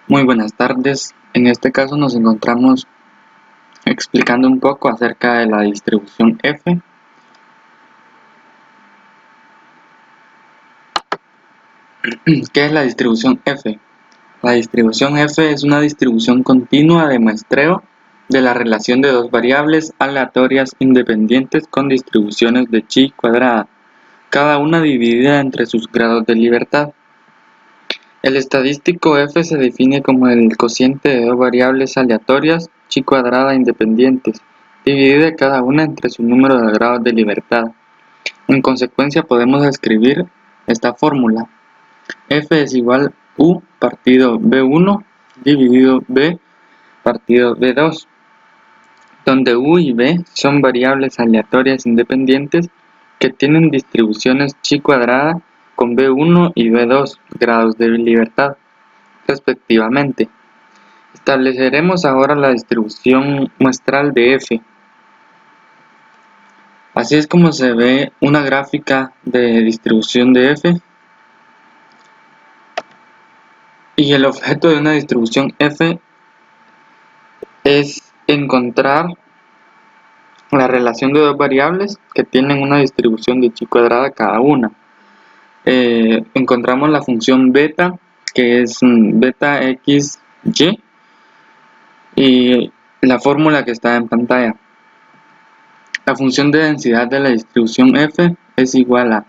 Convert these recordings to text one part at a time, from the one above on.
Muy buenas tardes. En este caso nos encontramos explicando un poco acerca de la distribución F. ¿Qué es la distribución F? La distribución F es una distribución continua de muestreo de la relación de dos variables aleatorias independientes con distribuciones de chi cuadrada, cada una dividida entre sus grados de libertad. El estadístico F se define como el cociente de dos variables aleatorias chi cuadrada independientes, dividida cada una entre su número de grados de libertad. En consecuencia podemos escribir esta fórmula: F es igual U partido B1 dividido B partido B2, donde U y B son variables aleatorias independientes que tienen distribuciones chi cuadrada con B1 y B2 grados de libertad, respectivamente. Estableceremos ahora la distribución muestral de F. Así es como se ve una gráfica de distribución de F. Y el objeto de una distribución F es encontrar la relación de dos variables que tienen una distribución de chi cuadrada cada una. Encontramos la función beta, que es beta x y la fórmula que está en pantalla. La función de densidad de la distribución F es igual a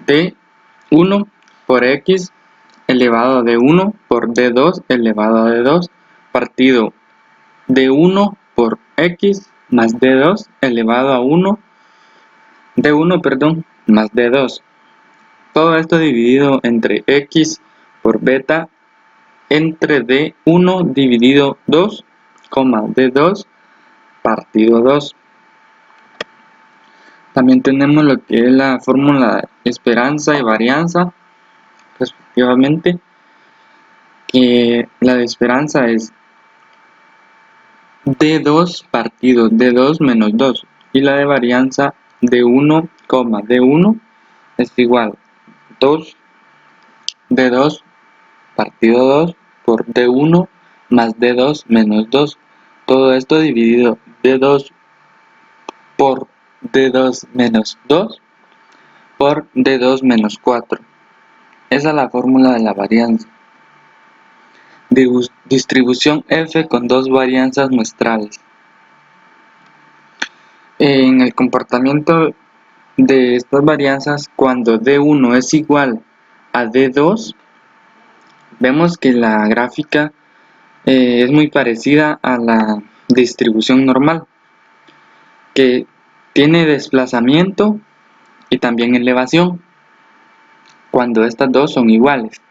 D1 por x elevado a D1 por D2 elevado a D2 partido D1 por x más D2 elevado a D1 más D2. Todo esto dividido entre x por beta entre D1 dividido 2, D2 partido 2. También tenemos lo que es la fórmula de esperanza y varianza, respectivamente, que la de esperanza es D2 partido D2 menos 2 y la de varianza D1, D1 es igual a 2 D2 partido 2 por D1 más D2 menos 2. Todo esto dividido D2 por D2 menos 2 por D2 menos 4. Esa es la fórmula de la varianza. Distribución F con dos varianzas muestrales. En el comportamiento de estas varianzas, cuando D1 es igual a D2, vemos que la gráfica es muy parecida a la distribución normal, que tiene desplazamiento y también elevación, cuando estas dos son iguales.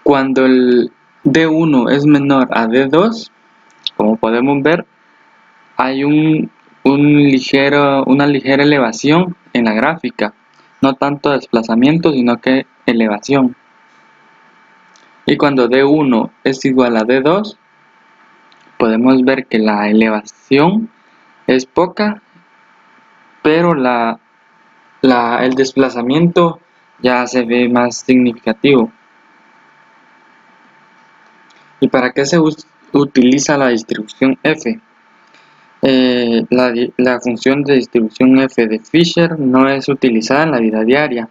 Cuando el D1 es menor a D2, como podemos ver, hay una ligera elevación en la gráfica, no tanto desplazamiento, sino que elevación. Y cuando D1 es igual a D2, podemos ver que la elevación es poca, pero el desplazamiento ya se ve más significativo. ¿Y para qué se utiliza la distribución F? La función de distribución F de Fisher no es utilizada en la vida diaria,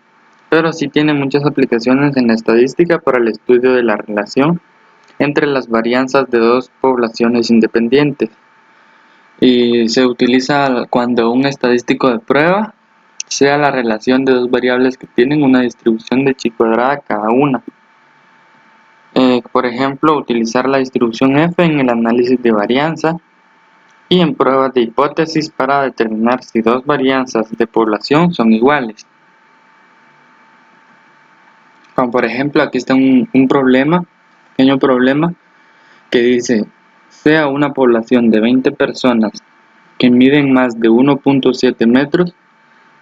pero sí tiene muchas aplicaciones en la estadística para el estudio de la relación entre las varianzas de dos poblaciones independientes. Y se utiliza cuando un estadístico de prueba sea la relación de dos variables que tienen una distribución de chi cuadrada cada una. Por ejemplo, utilizar la distribución F en el análisis de varianza y en pruebas de hipótesis para determinar si dos varianzas de población son iguales. Como por ejemplo, aquí está un pequeño problema, que dice: sea una población de 20 personas que miden más de 1.7 metros,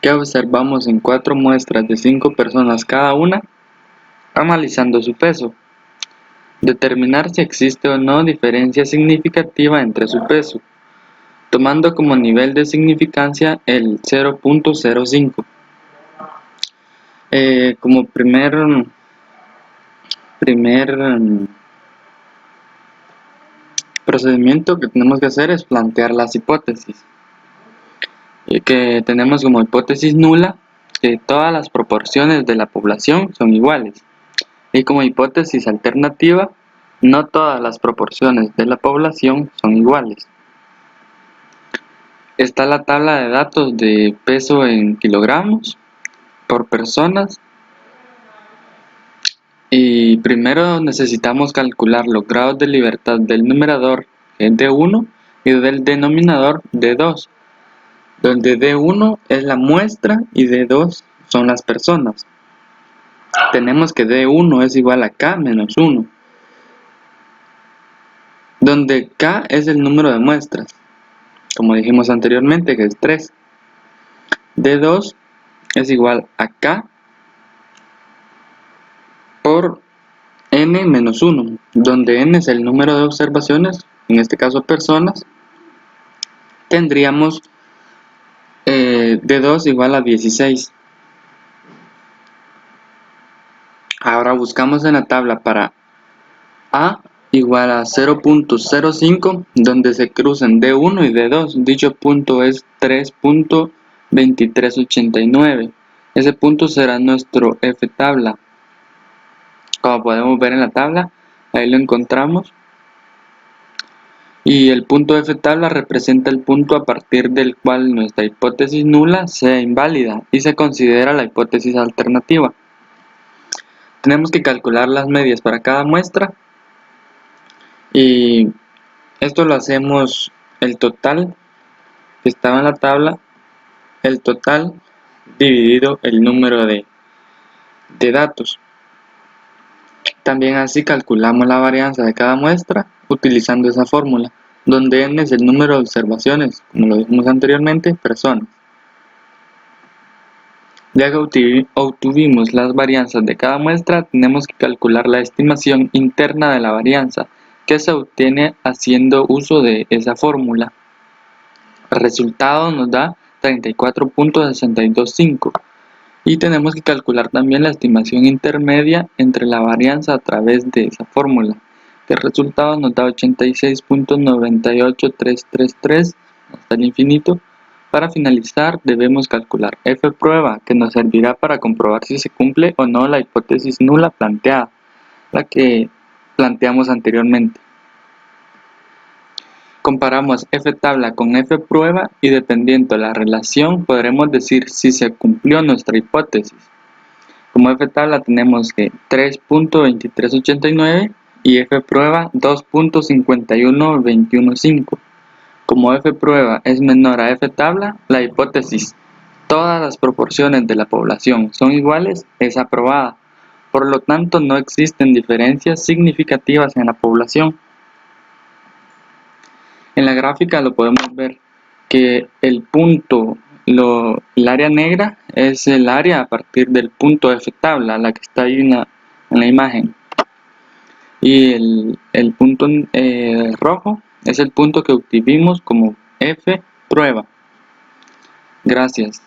que observamos en 4 muestras de 5 personas cada una, analizando su peso. Determinar si existe o no diferencia significativa entre su peso, tomando como nivel de significancia el 0.05. Como primer primer procedimiento que tenemos que hacer es plantear las hipótesis. Que tenemos como hipótesis nula que todas las proporciones de la población son iguales. Y como hipótesis alternativa, no todas las proporciones de la población son iguales. Está la tabla de datos de peso en kilogramos por personas. Y primero necesitamos calcular los grados de libertad del numerador, que es de 1, y del denominador de 2, donde D1 es la muestra y D2 son las personas. Tenemos que D1 es igual a K menos 1, donde K es el número de muestras, como dijimos anteriormente, que es 3. D2 es igual a K por N menos 1, donde N es el número de observaciones, en este caso personas. Tendríamos D2 igual a 16. Ahora buscamos en la tabla para A igual a 0.05, donde se cruzan D1 y D2. Dicho punto es 3.2389. Ese punto será nuestro F tabla. Como podemos ver en la tabla, ahí lo encontramos. Y el punto F tabla representa el punto a partir del cual nuestra hipótesis nula sea inválida y se considera la hipótesis alternativa. Tenemos que calcular las medias para cada muestra y esto lo hacemos el total que estaba en la tabla, el total dividido el número de datos. También así calculamos la varianza de cada muestra utilizando esa fórmula, donde n es el número de observaciones, como lo dijimos anteriormente, personas. Ya que obtuvimos las varianzas de cada muestra, tenemos que calcular la estimación interna de la varianza, que se obtiene haciendo uso de esa fórmula. El resultado nos da 34.625 y tenemos que calcular también la estimación intermedia entre la varianza a través de esa fórmula, que el resultado nos da 86.98333 hasta el infinito. Para finalizar, debemos calcular F prueba, que nos servirá para comprobar si se cumple o no la hipótesis nula planteada, la que planteamos anteriormente. Comparamos F tabla con F prueba y dependiendo de la relación podremos decir si se cumplió nuestra hipótesis. Como F tabla tenemos que 3.2389 y F prueba 2.51215. Como F prueba es menor a F tabla, la hipótesis todas las proporciones de la población son iguales es aprobada. Por lo tanto, no existen diferencias significativas en la población. En la gráfica lo podemos ver que el punto, el área negra es el área a partir del punto F tabla, la que está ahí en la imagen. Y el punto rojo es el punto que obtuvimos como F prueba. Gracias.